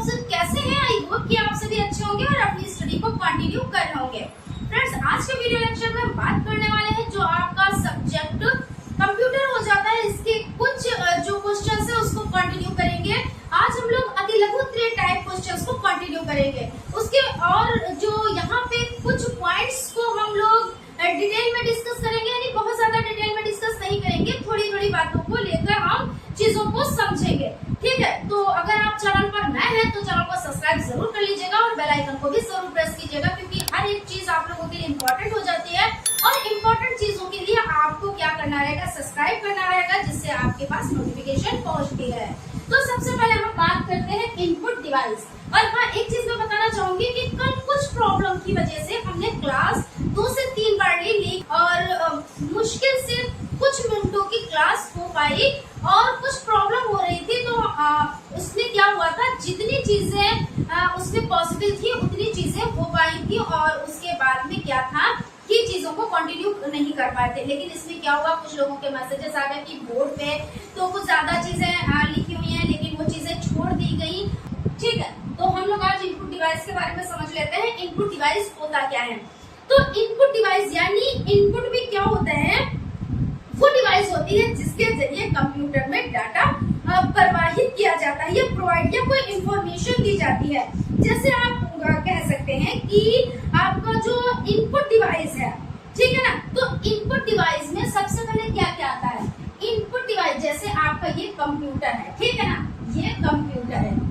सब कैसे हैं? आई होप कि आप सभी अच्छे होंगे और अपनी स्टडी को कंटिन्यू कर रहे होंगे। फ्रेंड्स, आज के वीडियो लेक्चर में हम बात करने वाले हैं जो आपका सब्जेक्ट कंप्यूटर हो जाता है, इसके कुछ जो क्वेश्चंस है उसको कंटिन्यू करेंगे। आज हम लोग अति लघु टाइप क्वेश्चंस को कंटिन्यू करेंगे। उसके और जो यहाँ पे कुछ पॉइंट्स को हम लोग डिटेल में डिस्कस करेंगे, यानी बहुत ज्यादा डिटेल में डिस्कस नहीं करेंगे, थोड़ी थोड़ी बातों को लेकर हम चीजों को समझेंगे। ठीक है, तो अगर आप चैनल पर नए हैं तो चैनल को सब्सक्राइब जरूर कर लीजिएगा और बेल आइकन को भी जरूर प्रेस कीजिएगा, क्योंकि हर एक चीज आप लोगों के लिए इम्पोर्टेंट हो जाती है और इम्पोर्टेंट चीजों के लिए आपको क्या करना रहेगा, सब्सक्राइब करना रहेगा, जिससे आपके पास नोटिफिकेशन पहुंचती है। तो सबसे पहले हम बात करते हैं इनपुट डिवाइस। और हाँ, एक चीज मैं बताना चाहूंगी कि कल कुछ प्रॉब्लम की वजह से हमने क्लास 2 से 3 बार ली और मुश्किल से कुछ मिनटों की क्लास हो पाई और कुछ प्रॉब्लम हो रही थी। तो उसमें क्या हुआ था, जितनी चीजें उसमें पॉसिबल थी उतनी चीजें हो पाई थी और उसके बाद में क्या था कि चीजों को कंटिन्यू नहीं कर पाए थे। लेकिन इसमें क्या हुआ, कुछ लोगों के मैसेजेस आ गए कि बोर्ड पे तो कुछ ज्यादा चीजें लिखी हुई हैं, लेकिन वो चीजें छोड़ दी गई। ठीक है, तो हम लोग आज इनपुट डिवाइस के बारे में समझ लेते हैं। इनपुट डिवाइस होता क्या है? तो इनपुट डिवाइस यानी इनपुट भी क्या होता है, वो डिवाइस होती है जिसके जरिए कंप्यूटर में डाटा प्रवाहित किया जाता है या प्रोवाइड या कोई इंफॉर्मेशन दी जाती है। जैसे आप कह सकते हैं कि आपका जो इनपुट डिवाइस है, ठीक है ना, तो इनपुट डिवाइस में सबसे पहले क्या क्या आता है? इनपुट डिवाइस जैसे आपका ये कंप्यूटर है, ठीक है ना, ये कंप्यूटर है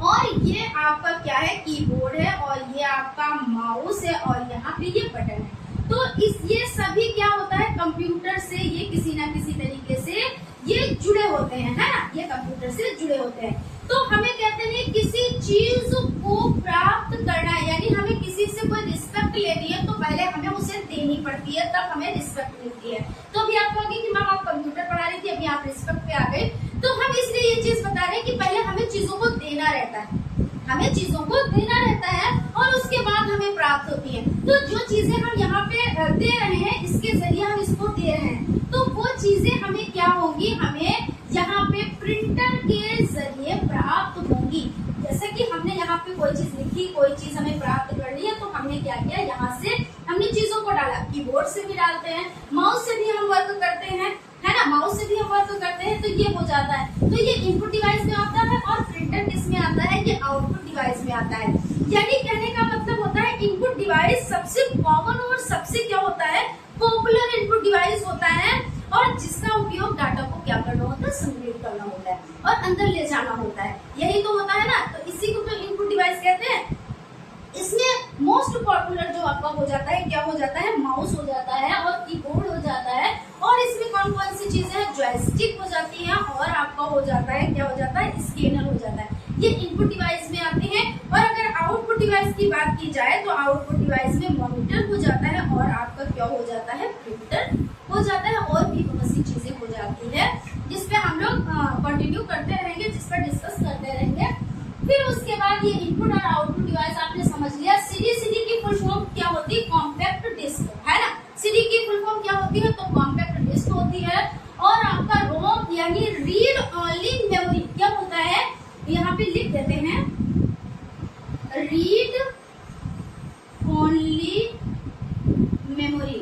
और ये आपका क्या है, कीबोर्ड है और ये आपका माउस है और यहाँ पे ये बटन है। तो ये सभी क्या होता है, कंप्यूटर से ये किसी ना किसी तरीके से ये जुड़े होते हैं, है ना, ये कंप्यूटर से जुड़े होते हैं। तो हमें कहते हैं किसी चीज को प्राप्त करना है, यानी हमें किसी से कोई रिस्पेक्ट लेनी है तो पहले हमें उसे देनी पड़ती है, तब हमें रिस्पेक्ट मिलती है। तो अभी आप कहोगे कि मैम आप कंप्यूटर पढ़ा रही थी, अभी आप रिस्पेक्ट पे आ गए। तो हम इसलिए ये चीज बता रहे हैं कि पहले हमें चीजों को देना रहता है, हमें चीजों को देना रहता है और उसके बाद हमें प्राप्त होती है। तो जो चीजें हम यहाँ पे दे रहे हैं, इसके जरिए हम इसको दे रहे हैं, तो वो चीजें हमें क्या होंगी, हमें यहाँ पे प्रिंटर के जरिए प्राप्त होंगी। जैसे कि हमने यहाँ पे कोई चीज लिखी, कोई चीज हमें प्राप्त करनी है, तो हमने क्या किया, यहाँ से हमने चीजों को डाला। कीबोर्ड से भी डालते हैं, माउस से भी हम वर्क करते हैं, है ना, माउस से भी हम वर्क करते हैं, तो ये हो जाता है। तो ये इनपुट डिवाइस में आता है और प्रिंटर किस में आता है, ये आउटपुट डिवाइस में आता है। यानी कहने का मतलब होता है इनपुट डिवाइस सबसे कॉमन और सबसे क्या होता है, पॉपुलर इनपुट डिवाइस होता है और जिसका उपयोग डाटा को क्या करना होता है, संग्रहित करना होता है और अंदर ले जाना होता है। यही तो होता है ना, तो इसी को तो इनपुट डिवाइस कहते हैं। इसमें मोस्ट पॉपुलर जो आपका हो जाता है, क्या हो जाता है, माउस हो जाता है और कीबोर्ड हो जाता है। और इसमें कौन कौन सी चीजें हैं, जॉयस्टिक हो जाती है और आपका हो जाता है, क्या हो जाता है, स्कैनर हो जाता है। ये इनपुट डिवाइस में आते हैं। और अगर आउटपुट डिवाइस की बात की जाए तो आउटपुट डिवाइस में मॉनिटर हो जाता है और आपका क्या हो जाता है, प्रिंटर हो जाता है और भी बहुत सी चीजें हो जाती है, जिसपे हम लोग कंटिन्यू करते रहेंगे, जिस पर डिस्कस करते रहेंगे। फिर उसके बाद ये इनपुट और आउटपुट डिवाइस आपने समझ लिया। सीडी की फुल फॉर्म क्या होती है, कॉम्पैक्ट डिस्क, है ना। सीडी की फुल फॉर्म क्या होती है, तो कॉम्पैक्ट डिस्क होती है। और आपका रोम यानी रीड ओनली मेमोरी क्या होता है, यहाँ पे लिख देते हैं, रीड ओनली मेमोरी,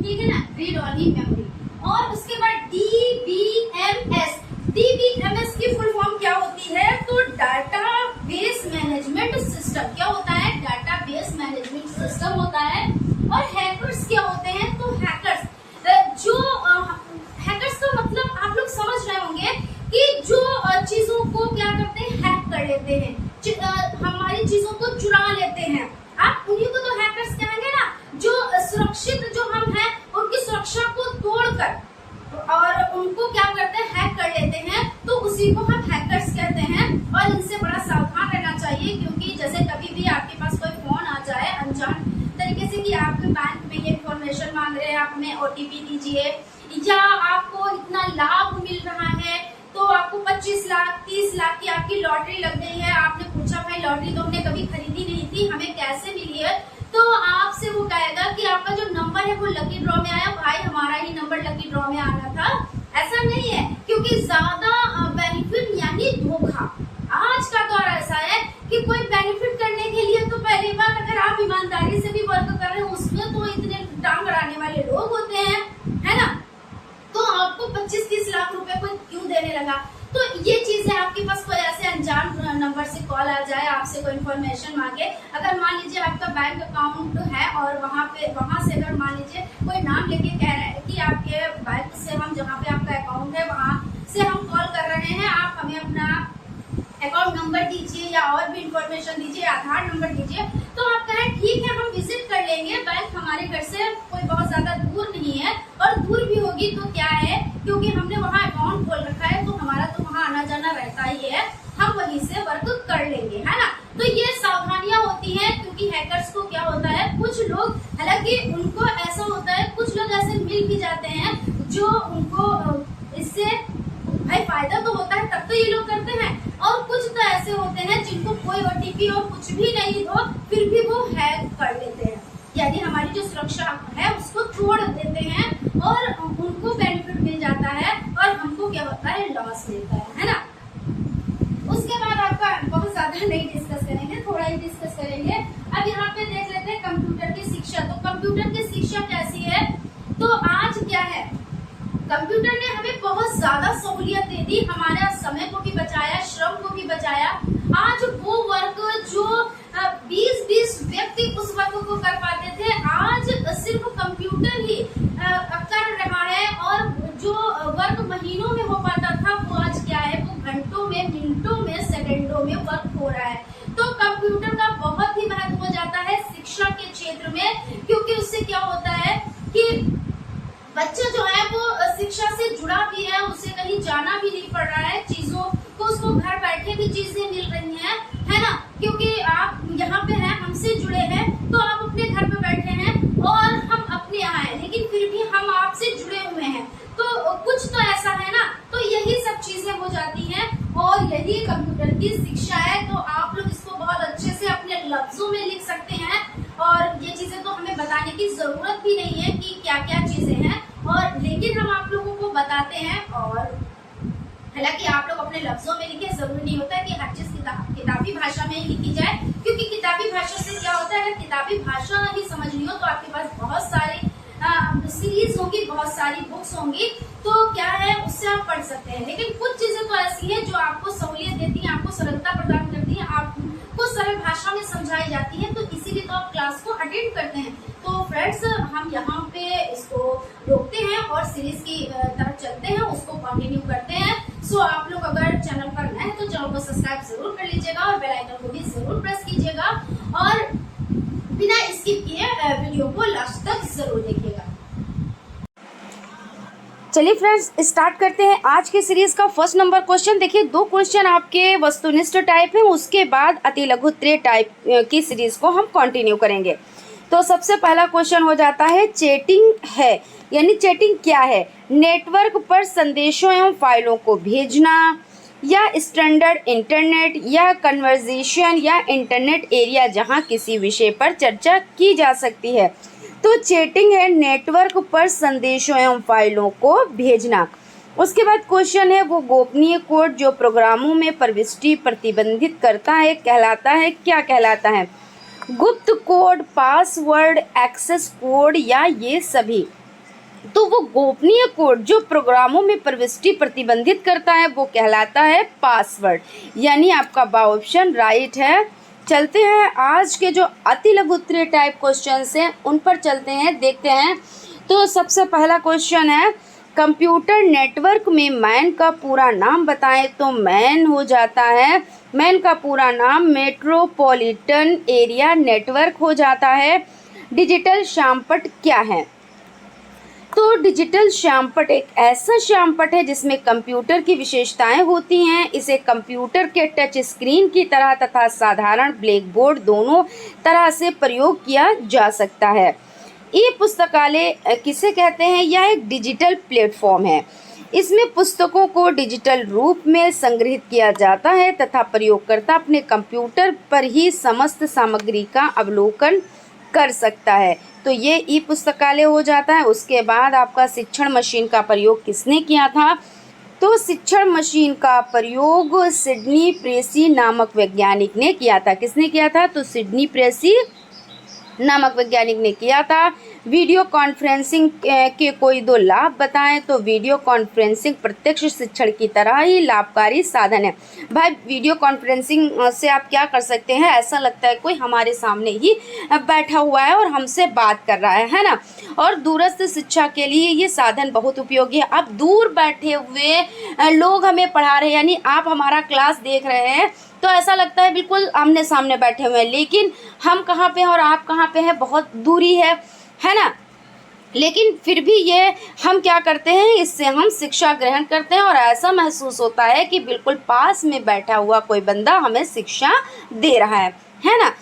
ठीक है ना, रीड ओनली मेमोरी। और उसके बाद डीबीएमएस, डीबीएमएस की फुल फॉर्म क्या होती है, तो डाटा बेस मैनेजमेंट सिस्टम। क्या होता है, डाटा बेस मैनेजमेंट सिस्टम होता है। और हैकर्स क्या होते हैं, तो हैकर्स जो हैकर्स का मतलब आप लोग समझ रहे होंगे कि जो चीजों को क्या करते हैं, हैक कर लेते हैं, हमारी चीजों को चुरा लेते हैं। आप उन्हीं को तो हैकर्स कहेंगे ना, जो सुरक्षित जो हम हैं उनकी सुरक्षा को तोड़कर और उनको क्या करते हैं, हैक कर लेते हैं, तो उसी को हम हैकर्स कहते हैं। और इनसे बड़ा सावधान रहना चाहिए, क्योंकि जैसे कभी भी आपके पास कोई फोन आ जाए अनजान तरीके से कि आपके बैंक में ये इन्फॉर्मेशन मांग रहे हैं, आप हमें ओटीपी दीजिए, या आपको इतना लाभ मिल रहा है, तो आपको 25 लाख 30 लाख की आपकी लॉटरी लग गई है। आपने पूछा भाई लॉटरी तो हमने कभी खरीदी नहीं थी, हमें कैसे मिली है, तो आपसे वो कहेगा कि आपका जो नंबर है वो लकी ड्रॉ में आया। भाई हमारा ही नंबर लकी ड्रॉ में आना था, ऐसा नहीं है, क्योंकि ज्यादा बेनिफिट यानी धोखा लगा। तो ये चीजें आपके पास कोई ऐसे अनजान नंबर से कॉल आ जाए, आपसे कोई इन्फॉर्मेशन मांगे, अगर मान लीजिए आपका बैंक अकाउंट है और वहाँ से अगर मान लीजिए कोई नाम लेके कह रहा है कि आपके बैंक से हम जहाँ पे आपका अकाउंट है वहाँ से हम कॉल कर रहे हैं, आप हमें अपना अकाउंट नंबर दीजिए या और भी इंफॉर्मेशन दीजिए, आधार नंबर दीजिए, तो आप कहें ठीक है हम विजिट कर लेंगे, बैंक हमारे घर से कोई बहुत ज्यादा दूर नहीं है, और दूर भी होगी तो क्या है, क्योंकि हमने वहाँ अकाउंट खोल रखा है तो हमारा तो वहाँ आना जाना रहता ही है, हम वहीं से वर्क कर लेंगे, है ना। तो ये सावधानियां होती हैं, क्योंकि हैकर्स को क्या होता है, कुछ लोग, हालांकि उनको ऐसा होता है, कुछ लोग ऐसे मिल भी जाते हैं जो उनको इससे भाई फायदा तो होता है, तब तो ये लोग करते हैं, और कुछ तो ऐसे होते हैं जिनको कोई ओटीपी और कुछ भी नहीं दो फिर भी वो हैक कर लेते हैं, यानी हमारी जो सुरक्षा है उसको तोड़ देते हैं और उनको बेनिफिट मिल जाता है और हमको क्या होता है, लॉस मिलता है ना। उसके बाद आपका बहुत ज्यादा नहीं डिस्कस करेंगे, थोड़ा ही डिस्कस करेंगे। अब यहाँ पे देख लेते हैं कंप्यूटर की शिक्षा। तो कंप्यूटर की शिक्षा कैसी है, तो आज क्या है, कंप्यूटर ने हमें बहुत ज्यादा सहूलियत दे दी, हमारे समय को भी बचाया, श्रम को भी बचाया। आज वो वर्क जो 20-20 व्यक्ति उस वर्क को कर पाते थे, आज सिर्फ कंप्यूटर ही कर रहा है, और जो वर्क महीनों में हो पाता था वो आज क्या है, वो घंटों में, मिनटों में, सेकंडों में वर्क हो रहा है। तो कंप्यूटर का बहुत ही महत्व हो जाता है शिक्षा के क्षेत्र में, क्योंकि उससे क्या होता है कि बच्चा जो है वो शिक्षा से जुड़ा भी है, उसे कहीं जाना भी नहीं पड़ रहा है, चीजों को उसको घर बैठे भी चीजें मिल रही हैं, है ना। क्योंकि आप यहाँ पे हैं, हमसे जुड़े हैं, तो आप अपने घर पे बैठे हैं और हम अपने यहाँ हैं, लेकिन फिर भी हम आपसे जुड़े हुए हैं, तो कुछ तो ऐसा है ना। तो यही सब चीजें हो जाती हैं और यही कंप्यूटर की शिक्षा है। तो आप लोग इसको बहुत अच्छे से अपने लफ्जों में लिख सकते हैं, और ये चीजें तो हमें बताने की जरूरत भी नहीं है कि क्या क्या चीजें हैं, और लेकिन हम आप लोगों को बताते हैं। और हालांकि आप लोग अपने लफ्जों में लिखे, जरूरी नहीं होता है कि हर चीज किताबी भाषा में ही लिखी जाए, क्योंकि किताबी भाषा से क्या होता है, अगर किताबी भाषा ही समझनी हो तो आपके पास बहुत सारी सीरीज होगी, बहुत सारी बुक्स होंगी, तो क्या है उससे आप पढ़ सकते हैं। लेकिन कुछ चीजें तो ऐसी हैं जो आपको सहूलियत देती हैं, आपको सरलता प्रदान करती हैं, आपको सरल भाषा में समझाई जाती है, तो इसीलिए तो आप क्लास को अटेंड करते हैं। तो फ्रेंड्स, हम यहाँ पे इसको रोकते हैं और सीरीज की तरफ चलते हैं, उसको कंटिन्यू करते हैं। सो आप लोग अगर चैनल पर नए हैं तो चैनल को सब्सक्राइब जरूर कर लीजिएगा और बेल आइकन को भी जरूर प्रेस कीजिएगा, और बिना स्किप किए वीडियो को लास्ट तक जरूर देखिएगा। चलिए फ्रेंड्स, स्टार्ट करते हैं आज की सीरीज का फर्स्ट नंबर क्वेश्चन। देखिए, 2 क्वेश्चन आपके वस्तुनिष्ठ टाइप हैं, उसके बाद अति लघु उत्तरीय टाइप की सीरीज को हम कंटिन्यू करेंगे। तो सबसे पहला क्वेश्चन हो जाता है, चैटिंग है, यानी चैटिंग क्या है, नेटवर्क पर संदेशों एवं फाइलों को भेजना, या स्टैंडर्ड इंटरनेट, या कन्वर्सेशन, या इंटरनेट एरिया जहां किसी विषय पर चर्चा की जा सकती है। तो चैटिंग है नेटवर्क पर संदेशों एवं फाइलों को भेजना। उसके बाद क्वेश्चन है, वो गोपनीय कोड जो प्रोग्रामों में प्रविष्टि प्रतिबंधित करता है कहलाता है, क्या कहलाता है, गुप्त कोड, पासवर्ड, एक्सेस कोड, या ये सभी। तो वो गोपनीय कोड जो प्रोग्रामों में प्रविष्टि प्रतिबंधित करता है वो कहलाता है पासवर्ड, यानी आपका बा ऑप्शन राइट है। चलते हैं आज के जो अति लघु उत्तरीय टाइप क्वेश्चंस हैं उन पर चलते हैं, देखते हैं। तो सबसे पहला क्वेश्चन है, कंप्यूटर नेटवर्क में मैन का पूरा नाम बताएं। तो मैन हो जाता है, मैन का पूरा नाम मेट्रोपॉलिटन एरिया नेटवर्क हो जाता है। डिजिटल श्यामपट्ट क्या है, तो डिजिटल श्यामपट्ट एक ऐसा श्यामपट्ट है जिसमें कंप्यूटर की विशेषताएं होती हैं। इसे कंप्यूटर के टच स्क्रीन की तरह तथा साधारण ब्लैक बोर्ड दोनों तरह से प्रयोग किया जा सकता है। ई पुस्तकालय किसे कहते हैं, यह एक डिजिटल प्लेटफॉर्म है। इसमें पुस्तकों को डिजिटल रूप में संग्रहित किया जाता है तथा प्रयोगकर्ता अपने कंप्यूटर पर ही समस्त सामग्री का अवलोकन कर सकता है। तो ये ई पुस्तकालय हो जाता है। उसके बाद आपका शिक्षण मशीन का प्रयोग किसने किया था, तो शिक्षण मशीन का प्रयोग सिडनी प्रेसी नामक वैज्ञानिक ने किया था। किसने किया था, तो सिडनी प्रेसी नामक वैज्ञानिक ने किया था। वीडियो कॉन्फ्रेंसिंग के कोई दो लाभ बताएं। तो वीडियो कॉन्फ्रेंसिंग प्रत्यक्ष शिक्षण की तरह ही लाभकारी साधन है। भाई वीडियो कॉन्फ्रेंसिंग से आप क्या कर सकते हैं, ऐसा लगता है कोई हमारे सामने ही बैठा हुआ है और हमसे बात कर रहा है ना। और दूरस्थ शिक्षा के लिए ये साधन बहुत उपयोगी है। अब दूर बैठे हुए लोग हमें पढ़ा रहे हैं, यानी आप हमारा क्लास देख रहे हैं तो ऐसा लगता है बिल्कुल आमने सामने बैठे हुए हैं, लेकिन हम कहाँ पे हैं और आप कहाँ पे हैं, बहुत दूरी है ना। लेकिन फिर भी ये हम क्या करते हैं, इससे हम शिक्षा ग्रहण करते हैं और ऐसा महसूस होता है कि बिल्कुल पास में बैठा हुआ कोई बंदा हमें शिक्षा दे रहा है ना।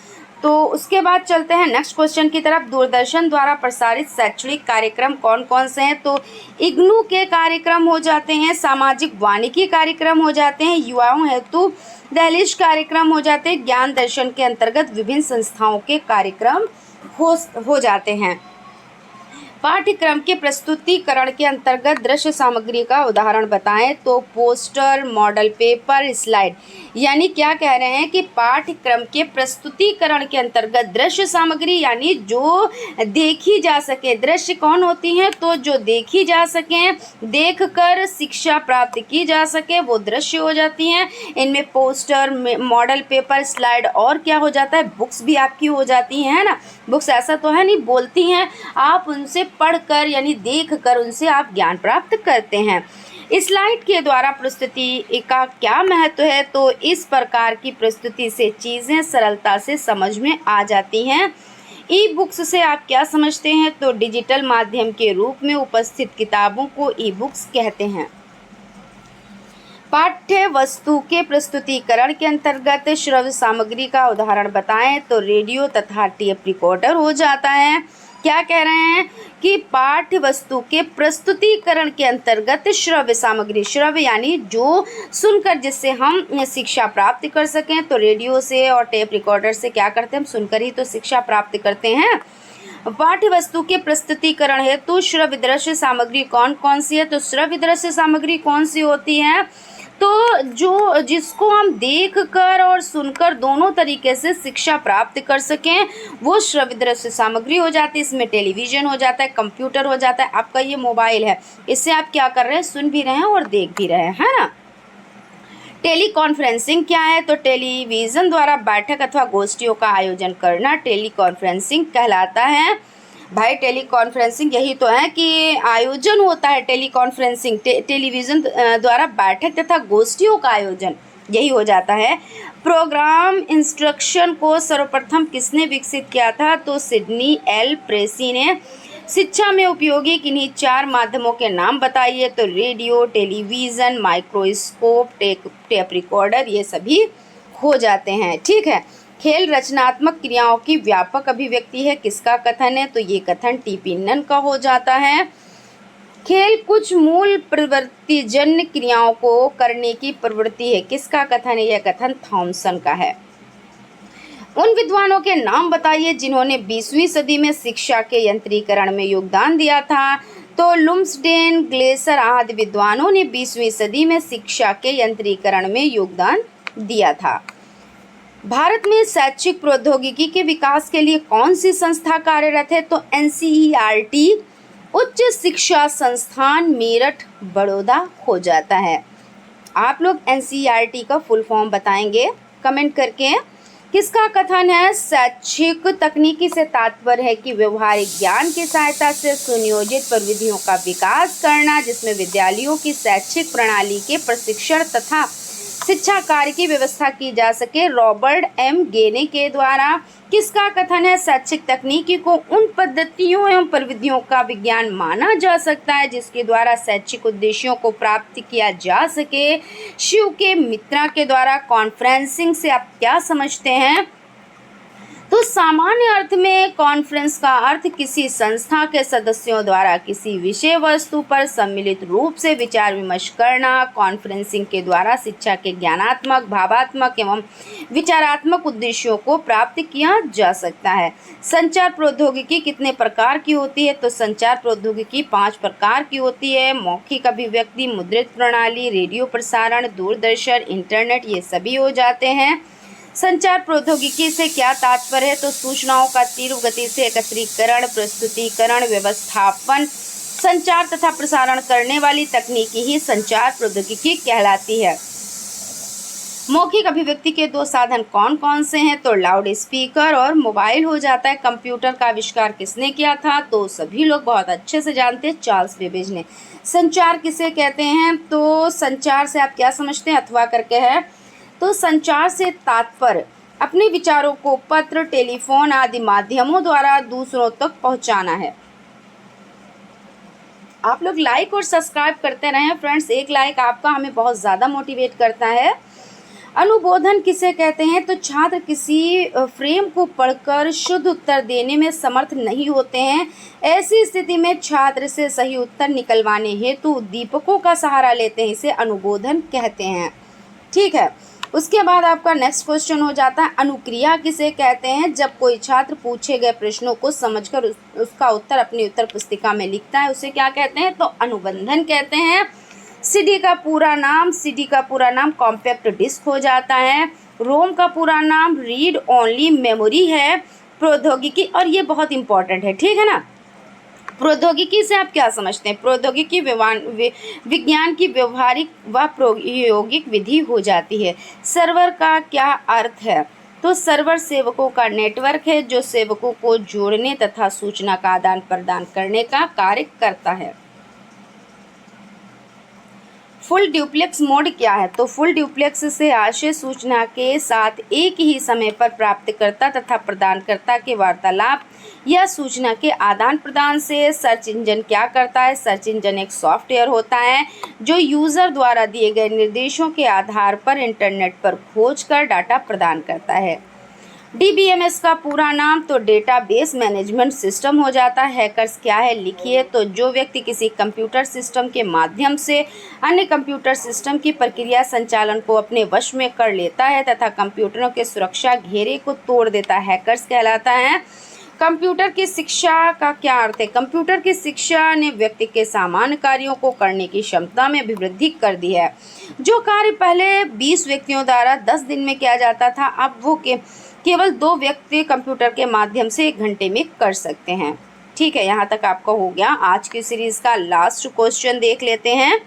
तो उसके बाद चलते हैं नेक्स्ट क्वेश्चन की तरफ। दूरदर्शन द्वारा प्रसारित शैक्षणिक कार्यक्रम कौन कौन से हैं। तो इग्नू के कार्यक्रम हो जाते हैं, सामाजिक वानिकी कार्यक्रम हो जाते हैं, युवाओं हेतु दहलीज कार्यक्रम हो जाते हैं, ज्ञान दर्शन के अंतर्गत विभिन्न संस्थाओं के कार्यक्रम हो जाते हैं। पाठ्यक्रम के प्रस्तुतिकरण के अंतर्गत दृश्य सामग्री का उदाहरण बताएं। तो पोस्टर, मॉडल पेपर, स्लाइड। यानी क्या कह रहे हैं कि पाठ्यक्रम के प्रस्तुतिकरण के अंतर्गत दृश्य सामग्री यानी जो देखी जा सके। दृश्य कौन होती हैं, तो जो देखी जा सके, देखकर शिक्षा प्राप्त की जा सके वो दृश्य हो जाती हैं। इनमें पोस्टर, मॉडल पेपर, स्लाइड और क्या हो जाता है, बुक्स भी आपकी हो जाती हैं, है ना। बुक्स ऐसा तो है नहीं, बोलती हैं, आप उनसे पढ़कर यानी देखकर उनसे आप ज्ञान प्राप्त करते हैं। स्लाइड के द्वारा प्रस्तुति का क्या महत्व है, तो इस प्रकार की प्रस्तुति से चीज़ें सरलता से समझ में आ जाती हैं। ई बुक्स से आप क्या समझते हैं, तो डिजिटल माध्यम के रूप में उपस्थित किताबों को ई बुक्स कहते हैं। पाठ्य वस्तु के प्रस्तुतिकरण के अंतर्गत श्रव्य सामग्री का उदाहरण बताएं। तो रेडियो तथा टेप रिकॉर्डर हो जाता है। क्या कह रहे हैं कि पाठ्य वस्तु के प्रस्तुतिकरण के अंतर्गत श्रव्य सामग्री, श्रव्य यानी जो सुनकर जिससे हम शिक्षा प्राप्त कर सकें। तो रेडियो से और टेप रिकॉर्डर से क्या करते हैं, हम सुनकर ही तो शिक्षा प्राप्त करते हैं। पाठ्य वस्तु के प्रस्तुतिकरण हेतु श्रव्य दृश्य सामग्री कौन कौन सी है। तो श्रव्य दृश्य सामग्री कौन सी होती है, तो जो जिसको हम देखकर और सुनकर दोनों तरीके से शिक्षा प्राप्त कर सकें वो श्रव्य दृश्य सामग्री हो जाती है। इसमें टेलीविज़न हो जाता है, कंप्यूटर हो जाता है, आपका ये मोबाइल है, इससे आप क्या कर रहे हैं, सुन भी रहे हैं और देख भी रहे हैं, है ना। टेली कॉन्फ्रेंसिंग क्या है, तो टेलीविज़न द्वारा बैठक अथवा गोष्ठियों का आयोजन करना टेली कॉन्फ्रेंसिंग कहलाता है। भाई टेली कॉन्फ्रेंसिंग यही तो है कि आयोजन होता है टेली कॉन्फ्रेंसिंग, टेलीविज़न द्वारा बैठक तथा गोष्ठियों का आयोजन यही हो जाता है। प्रोग्राम इंस्ट्रक्शन को सर्वप्रथम किसने विकसित किया था, तो सिडनी एल प्रेसी ने। शिक्षा में उपयोगी किन्हीं 4 माध्यमों के नाम बताइए। तो radio, television, microscope, tape recorder, ये सभी हो जाते हैं। ठीक है। खेल रचनात्मक क्रियाओं की व्यापक अभिव्यक्ति है, किसका कथन है, तो ये कथन टी पिन्नन का हो जाता है। खेल कुछ मूल प्रवृत्तिजन्य क्रियाओं को करने की प्रवृत्ति है, किसका कथन है, यह कथन थॉमसन का है। उन विद्वानों के नाम बताइए जिन्होंने 20वीं सदी में शिक्षा के यंत्रीकरण में योगदान दिया था। तो लुम्सडेन, ग्लेसर आदि विद्वानों ने 20वीं सदी में शिक्षा के यंत्रीकरण में योगदान दिया था। भारत में शैक्षिक प्रौद्योगिकी के विकास के लिए कौन सी संस्था कार्यरत है, तो NCERT उच्च शिक्षा संस्थान मेरठ बड़ौदा हो जाता है। आप लोग NCERT का फुल फॉर्म बताएंगे कमेंट करके। किसका कथन है, शैक्षिक तकनीकी से तात्पर्य है कि व्यवहारिक ज्ञान की सहायता से सुनियोजित प्रविधियों का विकास करना जिसमें विद्यालयों की शैक्षिक प्रणाली के प्रशिक्षण तथा शिक्षा कार्य की व्यवस्था की जा सके, रॉबर्ट एम गेने के द्वारा। किसका कथन है, शैक्षिक तकनीकी को उन पद्धतियों एवं प्रविधियों का विज्ञान माना जा सकता है जिसके द्वारा शैक्षिक उद्देश्यों को प्राप्त किया जा सके। शिव के मित्रा के द्वारा। कॉन्फ्रेंसिंग से आप क्या समझते हैं, तो सामान्य अर्थ में कॉन्फ्रेंस का अर्थ किसी संस्था के सदस्यों द्वारा किसी विषय वस्तु पर सम्मिलित रूप से विचार विमर्श करना। कॉन्फ्रेंसिंग के द्वारा शिक्षा के ज्ञानात्मक, भावात्मक एवं विचारात्मक उद्देश्यों को प्राप्त किया जा सकता है। संचार प्रौद्योगिकी कितने प्रकार की होती है, तो संचार प्रौद्योगिकी 5 प्रकार की होती है। मौखिक अभिव्यक्ति, मुद्रित प्रणाली, रेडियो प्रसारण, दूरदर्शन, इंटरनेट, ये सभी हो जाते हैं। संचार प्रौद्योगिकी से क्या तात्पर्य है? तो सूचनाओं का तीव्र गति से एकत्रीकरण, प्रस्तुतिकरण, व्यवस्थापन, संचार तथा प्रसारण करने वाली तकनीकी ही संचार प्रौद्योगिकी कहलाती है। मौखिक अभिव्यक्ति के दो साधन कौन कौन से हैं? तो लाउड स्पीकर और मोबाइल हो जाता है। कंप्यूटर का आविष्कार किसने किया था? तो सभी लोग बहुत अच्छे से जानते हैं, चार्ल्स बेबेज ने। संचार किसे कहते हैं? तो संचार से आप क्या समझते हैं? अथवा करके है। तो संचार से तात्पर्य अपने विचारों को पत्र, टेलीफोन आदि माध्यमों द्वारा दूसरों तक पहुंचाना है। आप लोग लाइक और सब्सक्राइब करते रहें फ्रेंड्स, एक लाइक आपका हमें बहुत ज़्यादा मोटिवेट करता है। अनुबोधन किसे कहते हैं? तो छात्र किसी फ्रेम को पढ़कर शुद्ध उत्तर देने में समर्थ नहीं होते हैं। ऐसी स्थिति में छात्र से सही उत्तर निकलवाने हेतु उद्दीपकों का सहारा लेते हैं, इसे अनुबोधन कहते हैं। ठीक है, उसके बाद आपका नेक्स्ट क्वेश्चन हो जाता है अनुक्रिया किसे कहते हैं? जब कोई छात्र पूछे गए प्रश्नों को समझकर उसका उत्तर अपनी उत्तर पुस्तिका में लिखता है, उसे क्या कहते हैं? तो अनुबंधन कहते हैं। सीडी का पूरा नाम कॉम्पैक्ट डिस्क हो जाता है। रोम का पूरा नाम रीड ओनली मेमोरी है। प्रौद्योगिकी, और ये बहुत इंपॉर्टेंट है, ठीक है ना। प्रौद्योगिकी से आप क्या समझते हैं? प्रौद्योगिकी विज्ञान की व्यवहारिक व प्रायोगिक विधि हो जाती है। सर्वर का क्या अर्थ है? तो सर्वर सेवकों का नेटवर्क है जो सेवकों को जोड़ने तथा सूचना का आदान प्रदान करने का कार्य करता है। फुल ड्यूप्लेक्स मोड क्या है? तो फुल ड्यूप्लेक्स से आशय सूचना के साथ एक ही समय पर प्राप्तकर्ता तथा प्रदानकर्ता के वार्तालाप या सूचना के आदान प्रदान से। सर्च इंजन क्या करता है? सर्च इंजन एक सॉफ्टवेयर होता है जो यूज़र द्वारा दिए गए निर्देशों के आधार पर इंटरनेट पर खोज कर डाटा प्रदान करता है। DBMS का पूरा नाम तो डेटाबेस मैनेजमेंट सिस्टम हो जाता है। हैकर्स क्या है? लिखिए। तो जो व्यक्ति किसी कंप्यूटर सिस्टम के माध्यम से अन्य कंप्यूटर सिस्टम की प्रक्रिया संचालन को अपने वश में कर लेता है तथा कंप्यूटरों के सुरक्षा घेरे को तोड़ देता है, हैकर्स कहलाता है। कंप्यूटर की शिक्षा का क्या अर्थ है? कंप्यूटर की शिक्षा ने व्यक्ति के सामान्य कार्यों को करने की क्षमता में अभिवृद्धि कर दी है। जो कार्य पहले 20 व्यक्तियों द्वारा 10 दिन में किया जाता था, अब वो केवल 2 व्यक्ति कंप्यूटर के माध्यम से 1 घंटे में कर सकते हैं। ठीक है, यहाँ तक आपका हो गया। आज की सीरीज का लास्ट क्वेश्चन देख लेते हैं।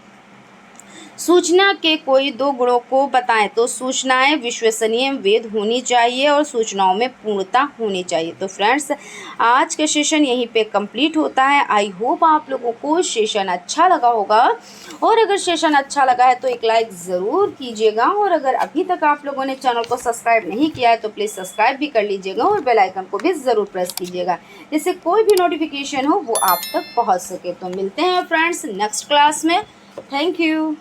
सूचना के कोई 2 गुणों को बताएं। तो सूचनाएं विश्वसनीय वेद होनी चाहिए और सूचनाओं में पूर्णता होनी चाहिए। तो फ्रेंड्स, आज का सेशन यहीं पे कंप्लीट होता है। आई होप आप लोगों को सेशन अच्छा लगा होगा, और अगर सेशन अच्छा लगा है तो एक लाइक ज़रूर कीजिएगा, और अगर अभी तक आप लोगों ने चैनल को सब्सक्राइब नहीं किया है तो प्लीज़ सब्सक्राइब भी कर लीजिएगा और बेल आइकन को भी ज़रूर प्रेस कीजिएगा, जिससे कोई भी नोटिफिकेशन हो वो आप तक पहुँच सके। तो मिलते हैं फ्रेंड्स नेक्स्ट क्लास में। Thank you.